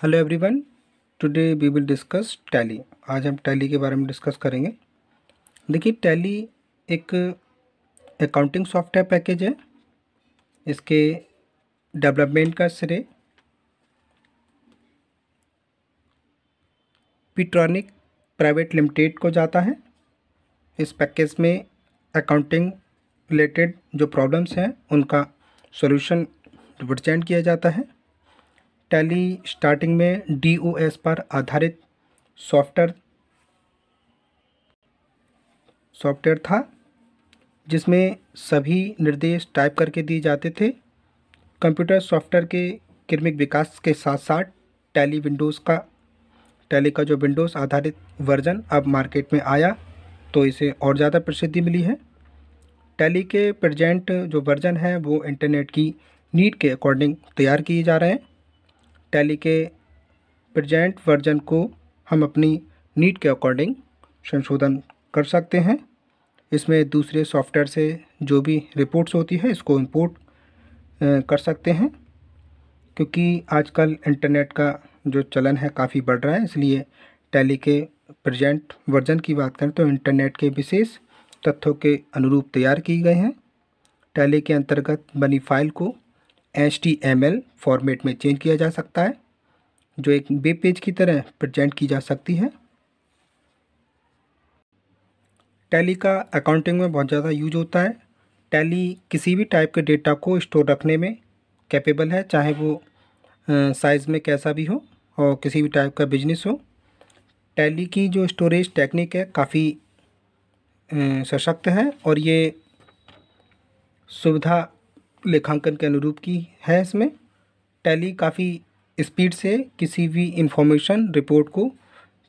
Hello everyone, today we will discuss Tally. आज हम tally के बारे में डिस्कस करेंगे। देखिए, टैली एक अकाउंटिंग सॉफ्टवेयर पैकेज है। इसके डेवलपमेंट का श्रेय पीट्रॉनिक प्राइवेट लिमिटेड को जाता है। इस पैकेज में अकाउंटिंग रिलेटेड जो प्रॉब्लम्स हैं उनका सॉल्यूशन रिप्रेजेंट किया जाता है। टैली स्टार्टिंग में DOS पर आधारित सॉफ्टवेयर था, जिसमें सभी निर्देश टाइप करके दिए जाते थे। कंप्यूटर सॉफ्टवेयर के क्रमिक विकास के साथ साथ टैली का जो विंडोज़ आधारित वर्जन अब मार्केट में आया, तो इसे और ज़्यादा प्रसिद्धि मिली है। टैली के प्रेजेंट जो वर्जन है वो इंटरनेट की नीड के अकॉर्डिंग तैयार किए जा रहे हैं। टैली के प्रेजेंट वर्जन को हम अपनी नीड के अकॉर्डिंग संशोधन कर सकते हैं। इसमें दूसरे सॉफ्टवेयर से जो भी रिपोर्ट्स होती है इसको इंपोर्ट कर सकते हैं, क्योंकि आजकल इंटरनेट का जो चलन है काफ़ी बढ़ रहा है। इसलिए टैली के प्रेजेंट वर्जन की बात करें तो इंटरनेट के विशेष तथ्यों के अनुरूप तैयार की गए हैं। टैली के अंतर्गत बनी फाइल को HTML फॉर्मेट में चेंज किया जा सकता है, जो एक वेब पेज की तरह प्रेजेंट की जा सकती है। टैली का अकाउंटिंग में बहुत ज़्यादा यूज होता है। टैली किसी भी टाइप के डेटा को स्टोर रखने में कैपेबल है, चाहे वो साइज़ में कैसा भी हो और किसी भी टाइप का बिजनेस हो। टैली की जो स्टोरेज टेक्निक है काफ़ी सशक्त है और ये सुविधा लेखांकन के अनुरूप की है। इसमें टैली काफ़ी स्पीड से किसी भी इंफॉर्मेशन रिपोर्ट को,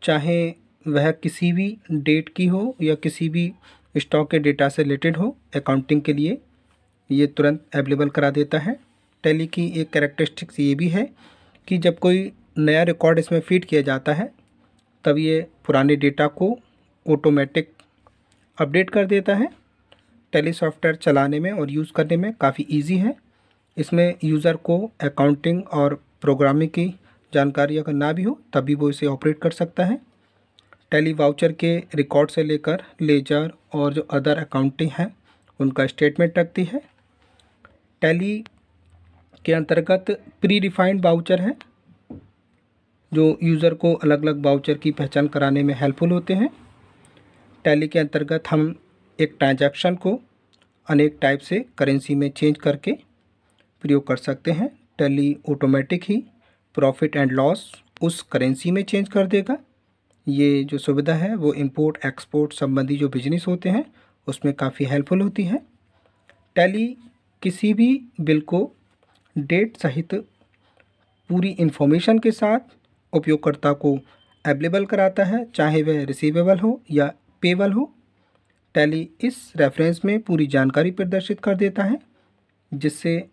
चाहे वह किसी भी डेट की हो या किसी भी स्टॉक के डेटा से रिलेटेड हो, अकाउंटिंग के लिए ये तुरंत अवेलेबल करा देता है। टैली की एक कैरेक्टरिस्टिक्स ये भी है कि जब कोई नया रिकॉर्ड इसमें फीड किया जाता है तब ये पुराने डेटा को ऑटोमेटिक अपडेट कर देता है। टैली सॉफ्टवेयर चलाने में और यूज़ करने में काफ़ी इजी है। इसमें यूज़र को अकाउंटिंग और प्रोग्रामिंग की जानकारी अगर ना भी हो तभी वो इसे ऑपरेट कर सकता है। टैली वाउचर के रिकॉर्ड से लेकर लेजर और जो अदर अकाउंटिंग है उनका स्टेटमेंट रखती है। टैली के अंतर्गत प्री डिफाइंड वाउचर है, जो यूज़र को अलग अलग वाउचर की पहचान कराने में हेल्पफुल होते हैं। टैली के अंतर्गत हम एक ट्रांजैक्शन को अनेक टाइप से करेंसी में चेंज करके प्रयोग कर सकते हैं। Tally automatic he profit and loss उस करेंसी में चेंज कर देगा। ये जो सुविधा है वो इंपोर्ट एक्सपोर्ट संबंधी जो बिजनेस होते हैं उसमें काफ़ी हेल्पफुल होती है। टैली किसी भी बिल को डेट सहित पूरी इन्फॉर्मेशन के साथ उपयोगकर्ता को अवेलेबल कराता है, चाहे वह रिसीवेबल हो या पेबल हो। टैली इस रेफरेंस में पूरी जानकारी प्रदर्शित कर देता है, जिससे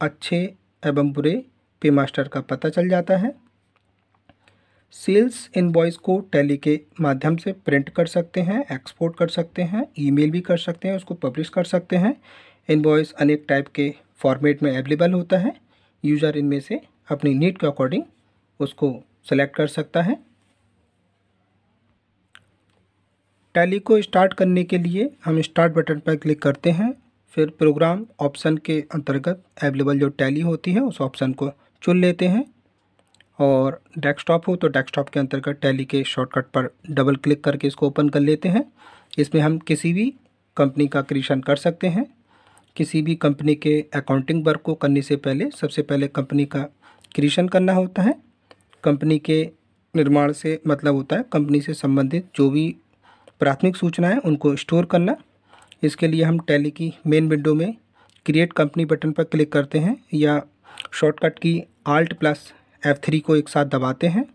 अच्छे एवं बुरे पे मास्टर का पता चल जाता है। सेल्स इनवॉइस को टैली के माध्यम से प्रिंट कर सकते हैं, एक्सपोर्ट कर सकते हैं, ईमेल भी कर सकते हैं, उसको पब्लिश कर सकते हैं। इनवॉइस अनेक टाइप के फॉर्मेट में अवेलेबल होता है। यूज़र इनमें से अपनी नीड के अकॉर्डिंग उसको सेलेक्ट कर सकता है। टैली को स्टार्ट करने के लिए हम स्टार्ट बटन पर क्लिक करते हैं, फिर प्रोग्राम ऑप्शन के अंतर्गत अवेलेबल जो टैली होती है उस ऑप्शन को चुन लेते हैं, और डेस्कटॉप हो तो डेस्कटॉप के अंतर्गत टैली के शॉर्टकट पर डबल क्लिक करके इसको ओपन कर लेते हैं। इसमें हम किसी भी कंपनी का क्रिएशन कर सकते हैं। किसी भी कंपनी के अकाउंटिंग वर्क को करने से पहले सबसे पहले कंपनी का क्रिएशन करना होता है। कंपनी के निर्माण से मतलब होता है कंपनी से संबंधित जो भी प्राथमिक सूचनाएं उनको स्टोर करना। इसके लिए हम टैली की मेन विंडो में क्रिएट कंपनी बटन पर क्लिक करते हैं या शॉर्टकट की Alt+F3 को एक साथ दबाते हैं,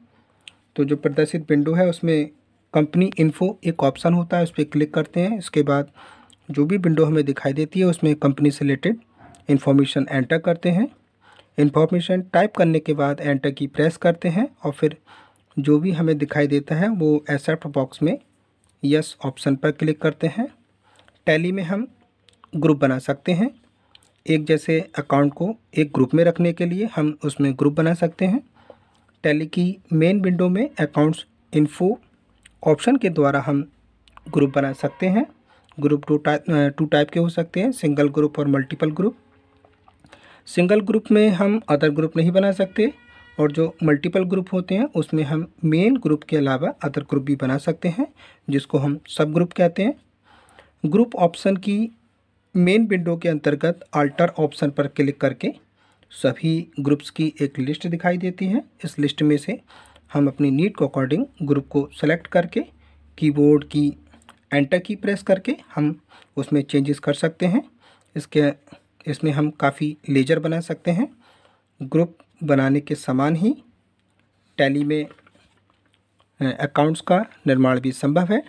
तो जो प्रदर्शित विंडो है उसमें कंपनी इन्फो एक ऑप्शन होता है, उस पर क्लिक करते हैं। इसके बाद जो भी विंडो हमें दिखाई देती है उसमें कंपनी से रिलेटेड इन्फॉर्मेशन एंटर करते हैं। इन्फॉर्मेशन टाइप करने के बाद एंटर की प्रेस करते हैं और फिर जो भी हमें दिखाई देता है वो एक्सेप्ट बॉक्स में यस ऑप्शन पर क्लिक करते हैं। टैली में हम ग्रुप बना सकते हैं। एक जैसे अकाउंट को एक ग्रुप में रखने के लिए हम उसमें ग्रुप बना सकते हैं। टैली की मेन विंडो में अकाउंट्स इन्फो ऑप्शन के द्वारा हम ग्रुप बना सकते हैं। ग्रुप टू टाइप के हो सकते हैं, सिंगल ग्रुप और मल्टीपल ग्रुप। सिंगल ग्रुप में हम अदर ग्रुप नहीं बना सकते, और जो मल्टीपल ग्रुप होते हैं उसमें हम मेन ग्रुप के अलावा अदर ग्रुप भी बना सकते हैं, जिसको हम सब ग्रुप कहते हैं। ग्रुप ऑप्शन की मेन विंडो के अंतर्गत अल्टर ऑप्शन पर क्लिक करके सभी ग्रुप्स की एक लिस्ट दिखाई देती है। इस लिस्ट में से हम अपनी नीड के अकॉर्डिंग ग्रुप को सेलेक्ट करके कीबोर्ड की एंटर की प्रेस करके हम उसमें चेंजेस कर सकते हैं। इसमें हम काफ़ी लेजर बना सकते हैं। ग्रुप बनाने के समान ही टैली में अकाउंट्स का निर्माण भी संभव है।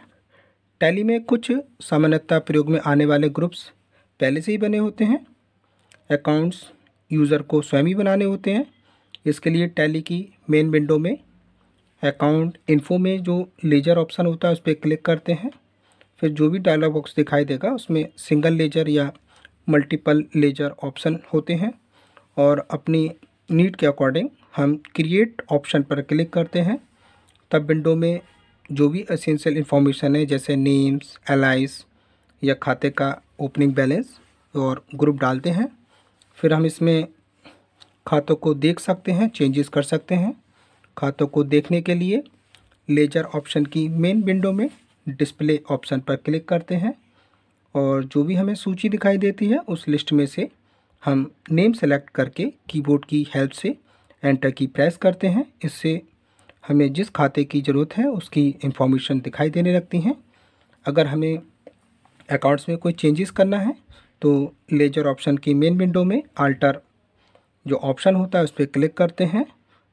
टैली में कुछ सामान्यतः प्रयोग में आने वाले ग्रुप्स पहले से ही बने होते हैं। अकाउंट्स यूज़र को स्वयं ही बनाने होते हैं। इसके लिए टैली की मेन विंडो में अकाउंट इन्फो में जो लेजर ऑप्शन होता है उस पर क्लिक करते हैं। फिर जो भी डायलॉग बॉक्स दिखाई देगा उसमें सिंगल लेजर या मल्टीपल लेजर ऑप्शन होते हैं, और अपनी नीड के अकॉर्डिंग हम क्रिएट ऑप्शन पर क्लिक करते हैं। तब विंडो में जो भी एसेंशियल इन्फॉर्मेशन है, जैसे नेम्स, एलाइस या खाते का ओपनिंग बैलेंस और ग्रुप डालते हैं। फिर हम इसमें खातों को देख सकते हैं, चेंजेस कर सकते हैं। खातों को देखने के लिए लेजर ऑप्शन की मेन विंडो में डिस्प्ले ऑप्शन पर क्लिक करते हैं, और जो भी हमें सूची दिखाई देती है उस लिस्ट में से हम नेम सेलेक्ट करके कीबोर्ड की हेल्प से एंटर की प्रेस करते हैं। इससे हमें जिस खाते की ज़रूरत है उसकी इंफॉर्मेशन दिखाई देने लगती हैं। अगर हमें अकाउंट्स में कोई चेंजेस करना है तो लेजर ऑप्शन की मेन विंडो में अल्टर जो ऑप्शन होता है उस पर क्लिक करते हैं।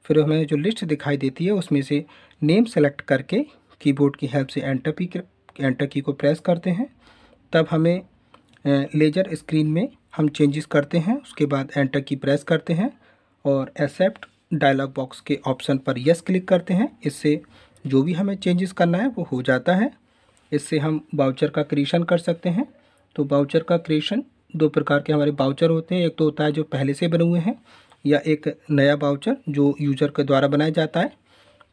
फिर हमें जो लिस्ट दिखाई देती है उसमें से नेम सेलेक्ट करके कीबोर्ड की हेल्प से एंटर की को प्रेस करते हैं। तब हमें लेजर स्क्रीन में हम चेंजेस करते हैं, उसके बाद एंटर की प्रेस करते हैं और एक्सेप्ट डायलॉग बॉक्स के ऑप्शन पर यस क्लिक करते हैं। इससे जो भी हमें चेंजेस करना है वो हो जाता है। इससे हम बाउचर का क्रिएशन कर सकते हैं। तो बाउचर का क्रिएशन दो प्रकार के हमारे बाउचर होते हैं। एक तो होता है जो पहले से बने हुए हैं, या एक नया बाउचर जो यूज़र के द्वारा बनाया जाता है।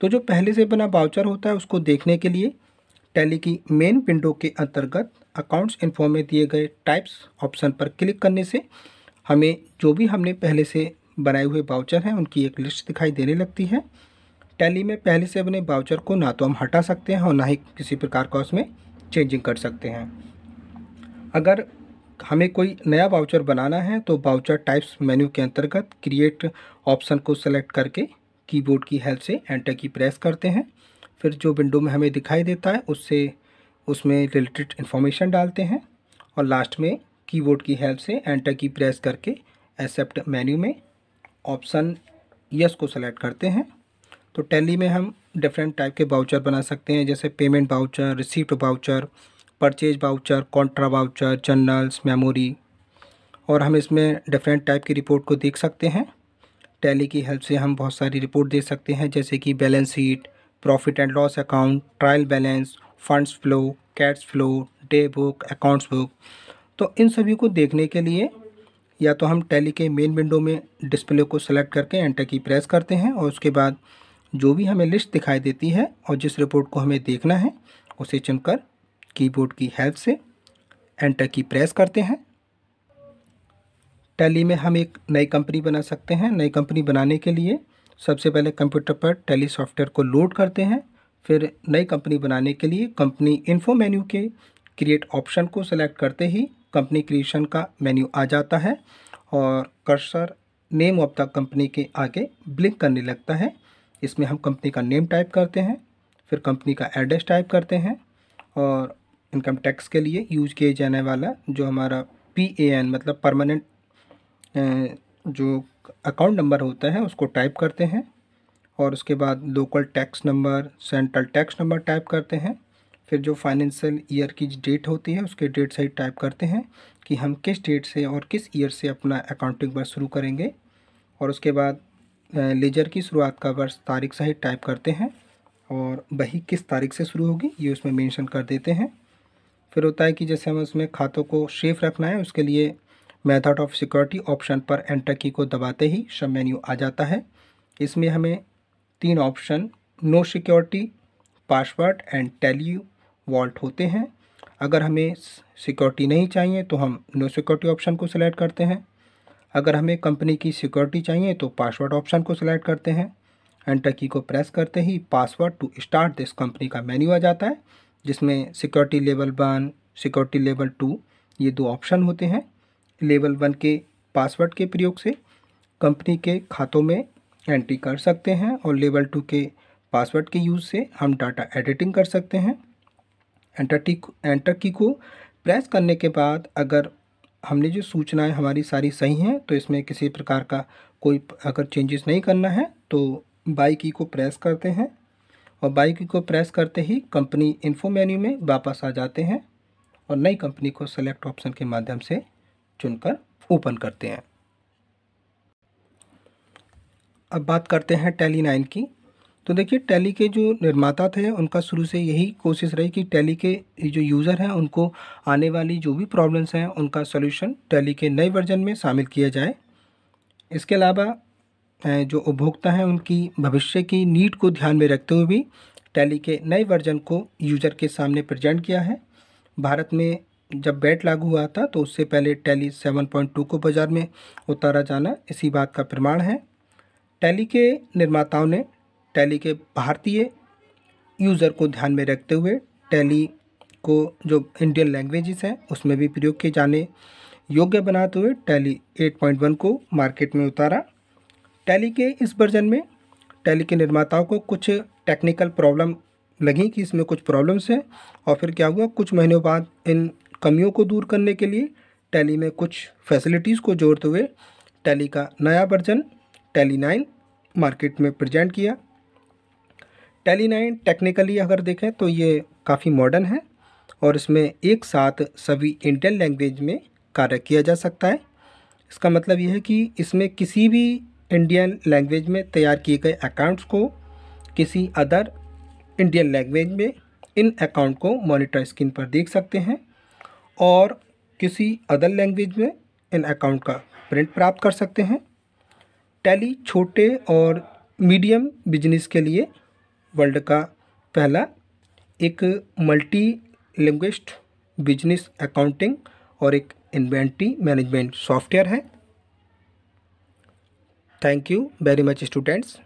तो जो पहले से बना बाउचर होता है उसको देखने के लिए टैली की मेन विंडो के अंतर्गत अकाउंट्स इन्फो में दिए गए टाइप्स ऑप्शन पर क्लिक करने से हमें जो भी हमने पहले से बनाए हुए बाउचर हैं उनकी एक लिस्ट दिखाई देने लगती है। टैली में पहले से बने बाउचर को ना तो हम हटा सकते हैं और ना ही किसी प्रकार का उसमें चेंजिंग कर सकते हैं। अगर हमें कोई नया बाउचर बनाना है तो बाउचर टाइप्स मेन्यू के अंतर्गत क्रिएट ऑप्शन को सेलेक्ट करके कीबोर्ड की हेल्प से एंटर की प्रेस करते हैं। फिर जो विंडो में हमें दिखाई देता है उसमें रिलेटेड इन्फॉर्मेशन डालते हैं, और लास्ट में कीबोर्ड की हेल्प से एंटर की प्रेस करके एक्सेप्ट मेन्यू में ऑप्शन यस को सेलेक्ट करते हैं। तो टैली में हम डिफरेंट टाइप के बाउचर बना सकते हैं, जैसे payment voucher, receipt voucher, purchase voucher, contra voucher, journals, memory, और हम इसमें डिफरेंट टाइप की रिपोर्ट को देख सकते हैं। टैली की हेल्प से हम बहुत सारी रिपोर्ट देख सकते हैं, जैसे कि balance sheet, profit and loss account, trial balance, funds flow, cash flow, day book, accounts book. तो इन सभी को देखने के लिए या तो हम टैली के मेन विंडो में डिस्प्ले को सेलेक्ट करके एंटर की प्रेस करते हैं, और उसके बाद जो भी हमें लिस्ट दिखाई देती है और जिस रिपोर्ट को हमें देखना है उसे चुनकर कीबोर्ड की हेल्प से एंटर की प्रेस करते हैं। टैली में हम एक नई कंपनी बना सकते हैं। नई कंपनी बनाने के लिए सबसे पहले कंप्यूटर पर टैली सॉफ्टवेयर को लोड करते हैं। फिर नई कंपनी बनाने के लिए कंपनी इन्फो मेन्यू के क्रिएट ऑप्शन को सेलेक्ट करते ही कंपनी क्रिएशन का मेन्यू आ जाता है, और cursor name of the company के आगे ब्लिंक करने लगता है। इसमें हम कंपनी का नेम टाइप करते हैं, फिर कंपनी का एड्रेस टाइप करते हैं, और इनकम टैक्स के लिए यूज किए जाने वाला जो हमारा PAN मतलब परमानेंट जो अकाउंट नंबर होता है उसको टाइप करते हैं, और उसके बाद local tax number, central tax number type करते हैं। फिर जो फाइनेंशियल ईयर की डेट होती है उसके डेट सही टाइप करते हैं कि हम किस डेट से और किस ईयर से अपना अकाउंटिंग वर्ष शुरू करेंगे, और उसके बाद लेजर की शुरुआत का वर्ष तारीख सही टाइप करते हैं, और वही किस तारीख से शुरू होगी ये उसमें मेंशन कर देते हैं। फिर होता है कि जैसे हमें उसमें खातों को सेफ रखना है, उसके लिए मेथड ऑफ सिक्योरिटी ऑप्शन पर एंटर की को दबाते ही सब मेन्यू आ जाता है। इसमें हमें तीन option no security, password and Tally vault होते हैं। अगर हमें सिक्योरिटी नहीं चाहिए तो हम नो सिक्योरिटी ऑप्शन को सिलेक्ट करते हैं। अगर हमें कंपनी की सिक्योरिटी चाहिए तो पासवर्ड ऑप्शन को सिलेक्ट करते हैं। एंटर की को प्रेस करते ही password to start this company का मेन्यू आ जाता है, जिसमें सिक्योरिटी लेवल 1, सिक्योरिटी लेवल 2 ये दो ऑप्शन होते हैं। लेवल 1 के पासवर्ड के प्रयोग से कंपनी के खातों में एंट्री कर सकते हैं और लेवल 2 के पासवर्ड के यूज़ से हम डाटा एडिटिंग कर सकते हैं। एंटर की को प्रेस करने के बाद अगर हमने जो सूचनाएं हमारी सारी सही हैं तो इसमें किसी प्रकार का कोई अगर चेंजेस नहीं करना है तो बाई की को प्रेस करते हैं और बाई की को प्रेस करते ही कंपनी इन्फो मेन्यू में वापस आ जाते हैं और नई कंपनी को सेलेक्ट ऑप्शन के माध्यम से चुनकर ओपन करते हैं। अब बात करते हैं टैली 9 की। तो देखिए टैली के जो निर्माता थे उनका शुरू से यही कोशिश रही कि टैली के जो यूज़र हैं उनको आने वाली जो भी प्रॉब्लम्स हैं उनका सॉल्यूशन टैली के नए वर्जन में शामिल किया जाए। इसके अलावा जो उपभोक्ता हैं उनकी भविष्य की नीड को ध्यान में रखते हुए भी टैली के नए वर्जन को यूज़र के सामने प्रेजेंट किया है। भारत में जब बैट लागू हुआ था तो उससे पहले टैली 7.2 को बाज़ार में उतारा जाना इसी बात का प्रमाण है। टैली के निर्माताओं ने टैली के भारतीय यूज़र को ध्यान में रखते हुए टैली को जो इंडियन लैंग्वेजेस हैं उसमें भी प्रयोग किए जाने योग्य बनाते हुए टैली 8.1 को मार्केट में उतारा। टैली के इस वर्जन में टैली के निर्माताओं को कुछ टेक्निकल प्रॉब्लम लगी कि इसमें कुछ प्रॉब्लम्स हैं और फिर क्या हुआ, कुछ महीनों बाद इन कमियों को दूर करने के लिए टैली में कुछ फैसिलिटीज़ को जोड़ते हुए टैली का नया वर्जन टैली 9 मार्केट में प्रेजेंट किया। टैली 9 टेक्निकली अगर देखें तो ये काफ़ी मॉडर्न है और इसमें एक साथ सभी इंडियन लैंग्वेज में कार्य किया जा सकता है। इसका मतलब ये है कि इसमें किसी भी इंडियन लैंग्वेज में तैयार किए गए अकाउंट्स को किसी अदर इंडियन लैंग्वेज में इन अकाउंट को मॉनिटर स्क्रीन पर देख सकते हैं और किसी अदर लैंग्वेज में इन अकाउंट का प्रिंट प्राप्त कर सकते हैं। टैली छोटे और मीडियम बिजनेस के लिए वर्ल्ड का पहला एक मल्टी लिंग्विस्ट बिजनेस अकाउंटिंग और एक इन्वेंटरी मैनेजमेंट सॉफ्टवेयर है। Thank you very much students.